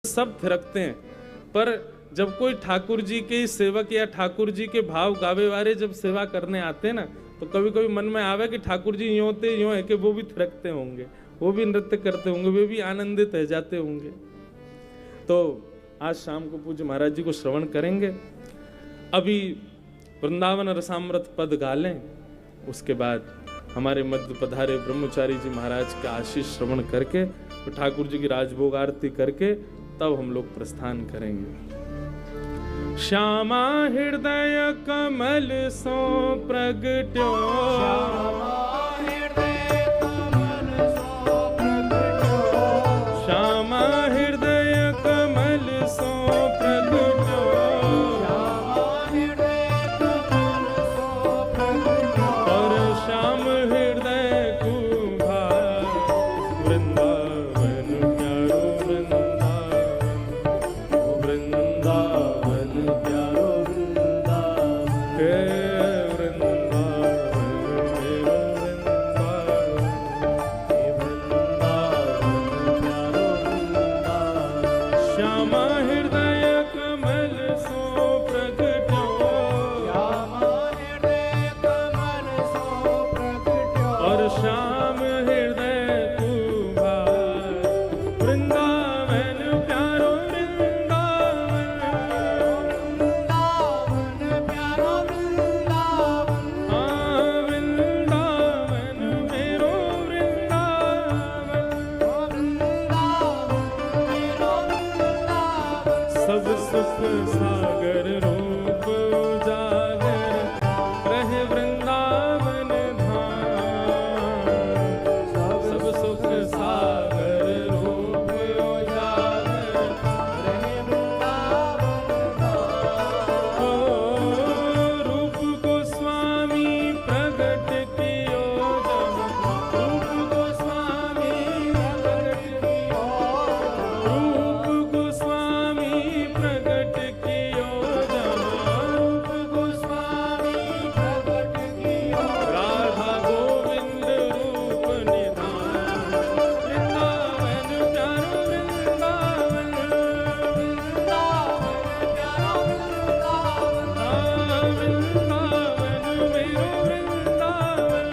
सब थिरकते हैं, पर जब कोई ठाकुर जी के सेवक या ठाकुर जी के भाव गावे वाले जब सेवा करने आते हैं ना, तो कभी कभी मन में आवे कि ठाकुर जी यूं थे यूं है कि वो भी थिरकते होंगे, वो भी नृत्य करते होंगे, वे भी आनंदित रह जाते होंगे। तो आज शाम को पूज्य महाराज जी को श्रवण करेंगे। अभी वृंदावन रसामृत पद गा लें, उसके बाद हमारे मध्य पधारे ब्रह्मचारी जी महाराज का आशीष श्रवण करके तो ठाकुर जी की राजभोग आरती करके तब हम लोग प्रस्थान करेंगे। श्यामा हृदय कमल सो प्रगट्यो, श्यामा हृदय कमल सो प्रगट्यो, और श्याम हृदय कुभा वृंदावन प्यारो वृंदावन प्यारो वृंदावन हे वृंदावन मेरो वृंदावन श्यामा हृदय कमल सो प्रगट्यो, और श्याम हृदय कुभा वृंदावन प्यारो वृंदावन मेरो वृंदावन सब सुख सागर रूप उजागर रहे वृंदावन धाम, सब सुख सागर रूप उजागर रहे वृंदावन धाम। ओ रूप को स्वामी प्रगट कियो जब, रूप को स्वामी प्रगट कियो, रूप को स्वामी प्रगट कियो जब, रूप को स्वामी प्रगट कियो, राधा गोविंद रूप निधान वृंदावन प्यारो वृंदावन, वृंदावन मेरो वृंदावन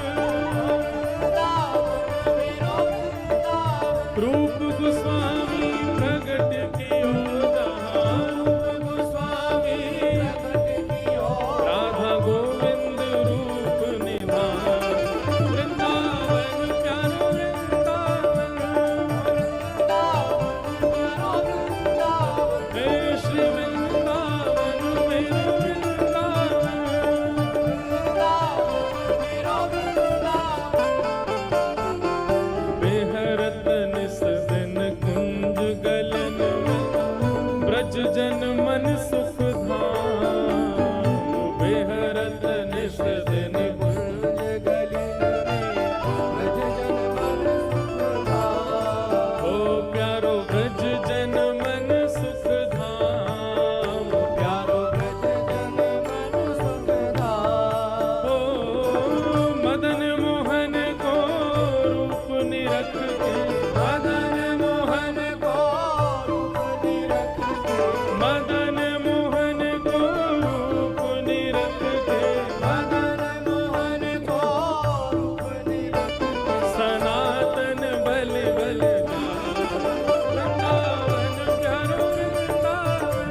रूप गोस्वामी प्रगट कियो जहाँ, रूप गोस्वामी प्रगट कियो, राधा गोविंद रूप निधान वृंदावन प्यारो वृंदावन हे श्री वृंदावन मेरो बेहरत निस दिन कुंज गलन में ब्रज जन मन सुख धाम, बेहरत निस दिन कुंज गलन में ब्रज जन मन सुख धाम, ओ प्यारो ब्रज जन मन सुख धाम, प्यारो ब्रज जन मन सुख धाम। ओ मदन मोहन को रूप निरख के, मदन मोहन को रूप निरख के, मदन मोहन को रूप निरख के, मदन मोहन को रूप निरख के, सनातन बल बल वृंदावन प्यारो वृंदावन,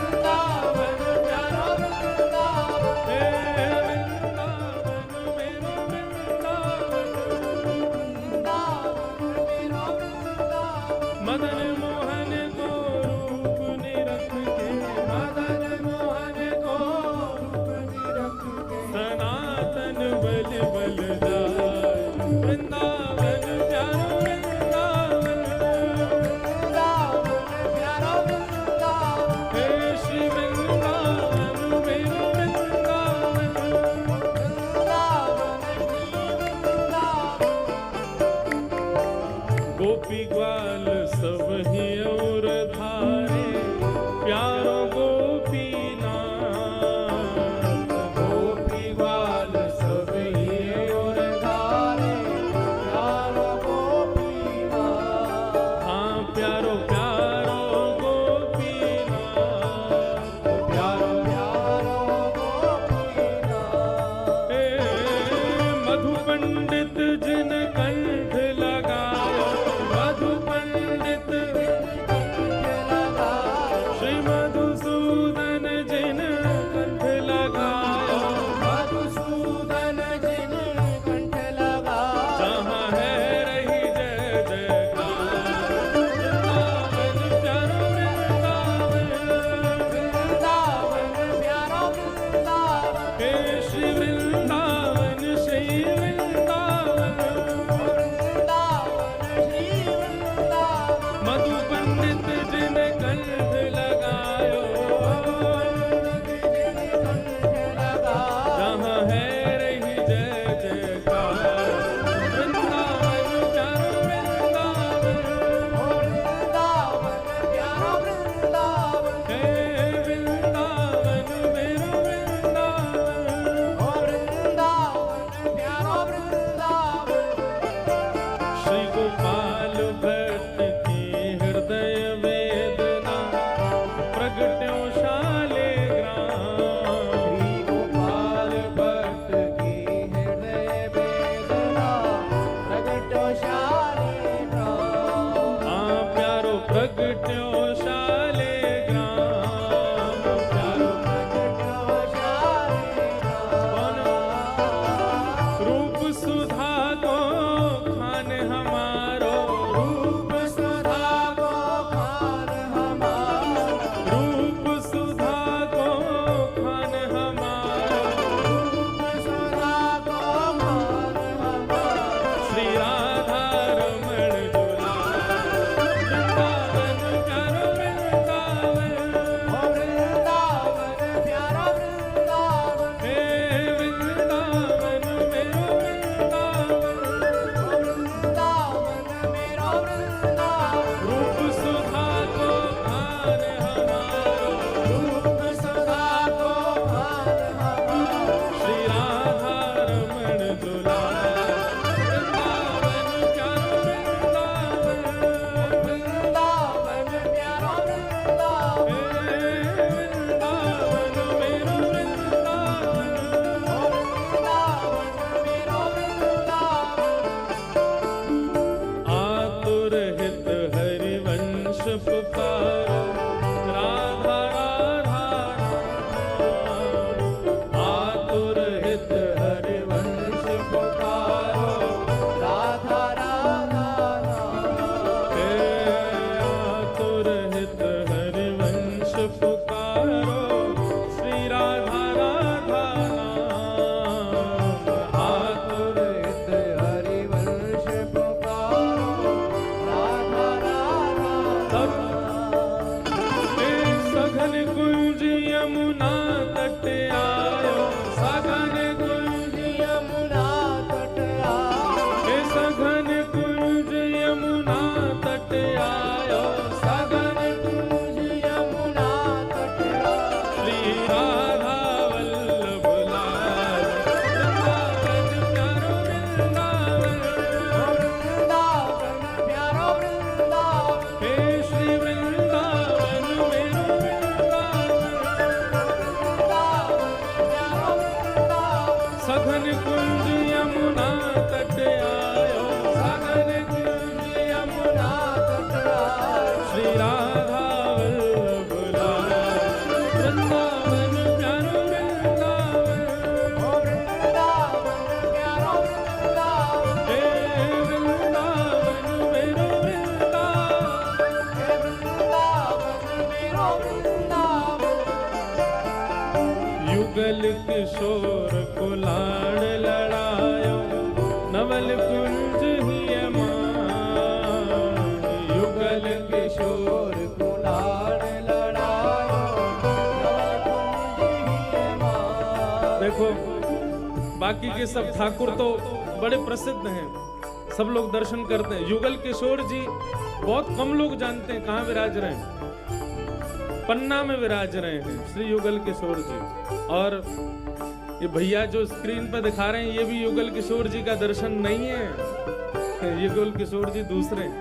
वृंदावन प्यारो वृंदावन हे वृंदावन मेरो वृंदावन मदन मोहन को रूप निरख के, मदन मोहन को रूप निरख के, सनातन बल बल जाय वृंदावन प्यारो वृंदावन, वृंदावन प्यारो वृंदावन हे श्री वृंदावन मेरो वृंदावन, गोपी ग्वाल सब ही प्रगट्यो शाले ग्राम, प्यारो प्रगट्यो शाले कौन? रूप सुधा को खान हमारो, रूप सुधा को खान हमारो, रूप सुधा को खान हमारो, रूप सुधा को खान हमारो, श्री राधा रमण दुलार, वृंदावन प्यारो वृंदावन, ओ वृंदावन प्यारा वृंदावन, हे वृंदावन मेरो वृंदावन, ओ वृंदावन मेरो वृंदावन, रूप सुधा को खान हमारो, रूप सुधा को खान हमारो, श्री राधा रमण दुलार, वृंदावन प्यारो वृंदावन, वृंदावन प्यारा वृंदावन, हे वृंदावन मेरो वृंदावन, ओ वृंदावन मेरो वृंदावन, आतुर हित हरिवंश पुकारो, राधा राधा राम, आतुर हित हरिवंश पुकारो, राधा राधा राम, हे आतुर हित हरिवंश पुकारो, श्री राधा राधा नाम, आतुर हित हरिवंश पुकारो, राधा राधा तब हे सघन कुंज यमुना तट आयो, सघन कुंज यमुना तट आयो, हे सघन कुंज यमुना तट आयो, सघन कुंज यमुना तट आयो, श्री राधा वल्लभ लाल, वृंदावन प्यारो वृंदावन, वृंदावन प्यारो वृंदावन, हे श्री वृंदावन मेरो वृंदावन, वृंदावन प्यारो वृंदावन, सघन कुंज यमुना तट आयो, सघन कुंज यमुना तट आयो, श्री राधा वल्लभ लाल, वृंदावन प्यारो वृंदावन, वृंदावन प्यारो वृंदावन, हे वृंदावन मेरो वृंदावन, हे वृंदावन मेरो वृंदावन, युगल किशोर को लाड़ लड़ायो, नवल कुंज ही मान, युगल किशोर को लाड़ लड़ायो, नवकुंज ही मान। देखो बाकी के सब ठाकुर तो बड़े प्रसिद्ध हैं, सब लोग दर्शन करते हैं। युगल किशोर जी बहुत कम लोग जानते हैं कहाँ विराज रहे हैं। पन्ना में विराज रहे हैं श्री युगल किशोर जी। और ये भैया जो स्क्रीन पर दिखा रहे हैं ये भी युगल किशोर जी का दर्शन नहीं है, युगल किशोर जी दूसरे हैं।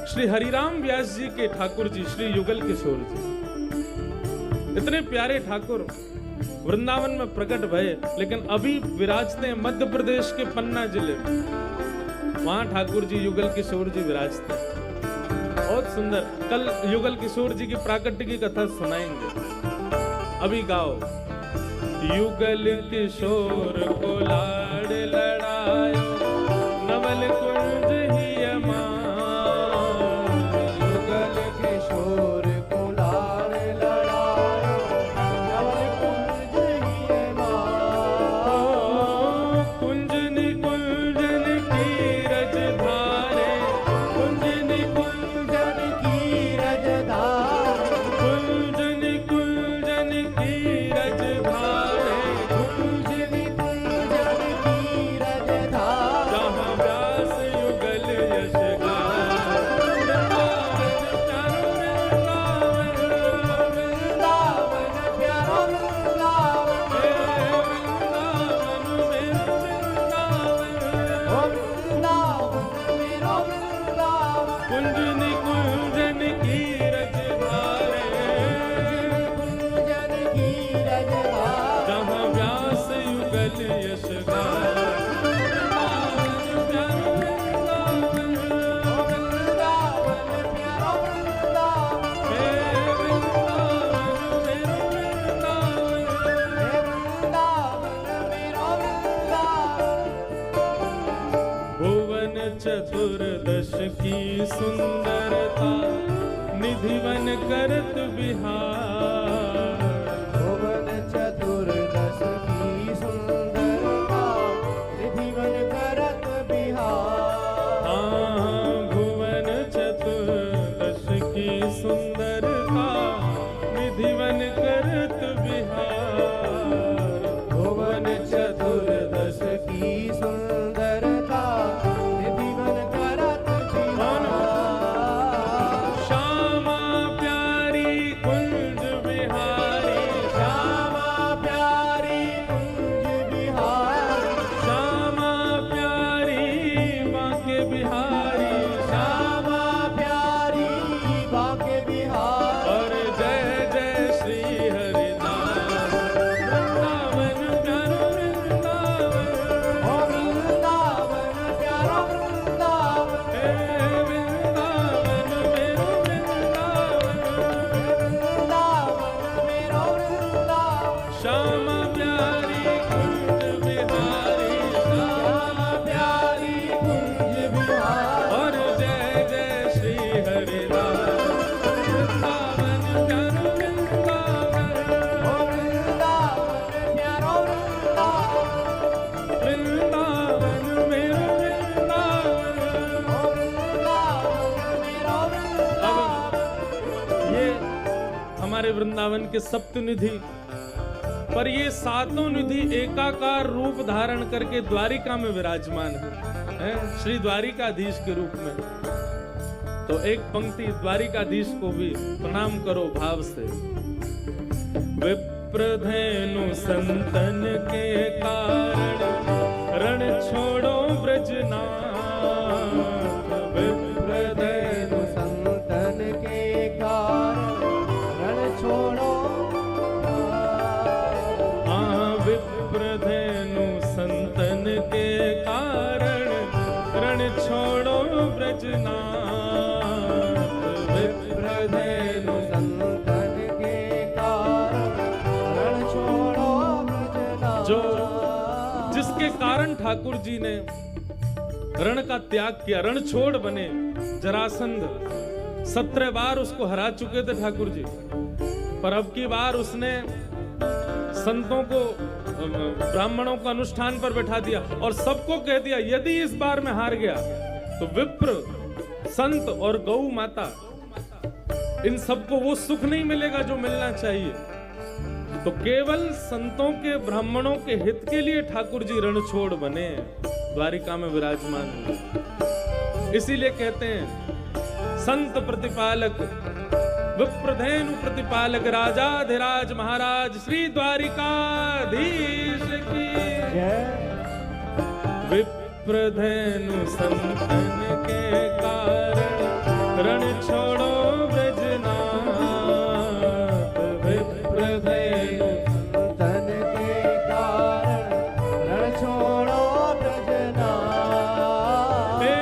श्री हरिराम व्यास जी के ठाकुर जी श्री युगल किशोर जी, इतने प्यारे ठाकुर वृंदावन में प्रकट भये, लेकिन अभी विराजते हैं मध्य प्रदेश के पन्ना जिले में। वहां ठाकुर जी युगल किशोर जी विराजते हैं, बहुत सुंदर। कल युगल किशोर जी की प्राकट्य की कथा सुनाएंगे। अभी गाओ। युगल किशोर को लाड़ लड़ायो, नवल कुंज ही मान, युगल किशोर को लाड़ लड़ायो, नवल कुंज ही मान। कुंजनी कुंजन की रज धारे, कुंजनी कुंजन की रज धारे, कुंजनी कुंजन की रज धारे, कुंजन की रज चतुर्दश की सुंदरता निधिवन करत बिहार। भुवन चतुर्दश की सुंदरता निधिवन करत बिहार। हाँ, भुवन चतुर्दश की सुंदरता निधिवन करत बिहार। भुवन चतुर्दश की सुंदरता निधिवन करत बिहार। श्यामा प्यारी कुंज बिहारी, श्यामा प्यारी कुंज बिहारी। श्यामा प्यारी बांके बिहारी, श्यामा प्यारी बांके बिहार। और जय जय श्री हरिदास। वृंदावन प्यारो वृंदावन, ओ वृंदावन प्यारा वृंदावन। हे वृंदावन मेरो वृंदावन। वृंदावन मेरो वृंदावन। श्यामा प्यारी कुंज बिहारी, श्यामा प्यारी कुंज बिहार। और जय जय श्री हरिदास। वृंदावन प्यारो वृंदावन, ओ वृंदावन प्यारा वृंदावन। वृंदावन मेरो वृंदावन। ओ वृंदावन मेरो वृंदावन। ये हमारे वृंदावन के सप्तनिधि, पर ये सातों निधि एकाकार रूप धारण करके द्वारिका में विराजमान है, श्री द्वारिकाधीश के रूप में। तो एक पंक्ति द्वारिकाधीश को भी प्रणाम करो भाव से। विप्रधेनु संतन के कारण रण छोड़ो ब्रजनाथ। विप्रधेनु संतन के कारण रण छोड़ो। हाँ, विप्रधेनु संतन के कारण रण छोड़ो ब्रजनाथ। विप्रधेनु संतन के कारण रण छोड़ो ब्रजनाथ। जो जिसके कारण ठाकुर जी ने रण का त्याग किया, रण छोड़ बने। जरासंध 17 बार उसको हरा चुके थे ठाकुर जी, पर अब की बार उसने संतों को, ब्राह्मणों को अनुष्ठान पर बैठा दिया और सबको कह दिया यदि इस बार मैं हार गया तो विप्र, संत और गौ माता, इन सबको वो सुख नहीं मिलेगा जो मिलना चाहिए। तो केवल संतों के, ब्राह्मणों के हित के लिए ठाकुर जी रणछोड़ बने, द्वारिका में विराजमान हुए। इसीलिए कहते हैं संत प्रतिपालक, विप्रधेनु प्रतिपालक, राजाधिराज महाराज श्री द्वारिकाधीश की जय। विप्रधेनु संतन के कारण रण छोड़ो ब्रजनाथ। विप्रधेनु संतन के कारण रण छोड़ो ब्रजनाथ। हे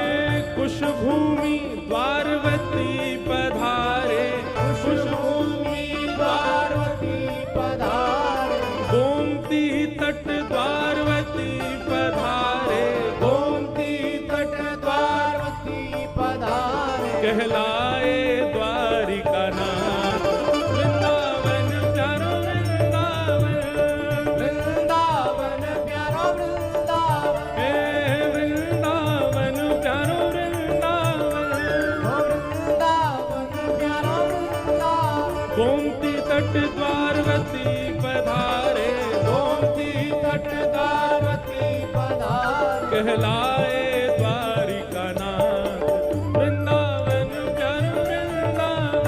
कुश भूमि द्वारवती पधारे, कुश भूमि द्वारवती पधारे। गोमती तट द्वारवती पधारे, गोमती तट द्वारवती पधारे। कहलाए द्वारिका नाथ। वृंदावन प्यारो वृंदावन, वृंदावन प्यारा वृंदावन। हे वृंदावन प्यारो वृंदावन। ओ वृंदावन प्यारा वृंदावन। गोमती तट द्वारवती पधारे, गोमती तट द्वारवती पधारे। कहलाए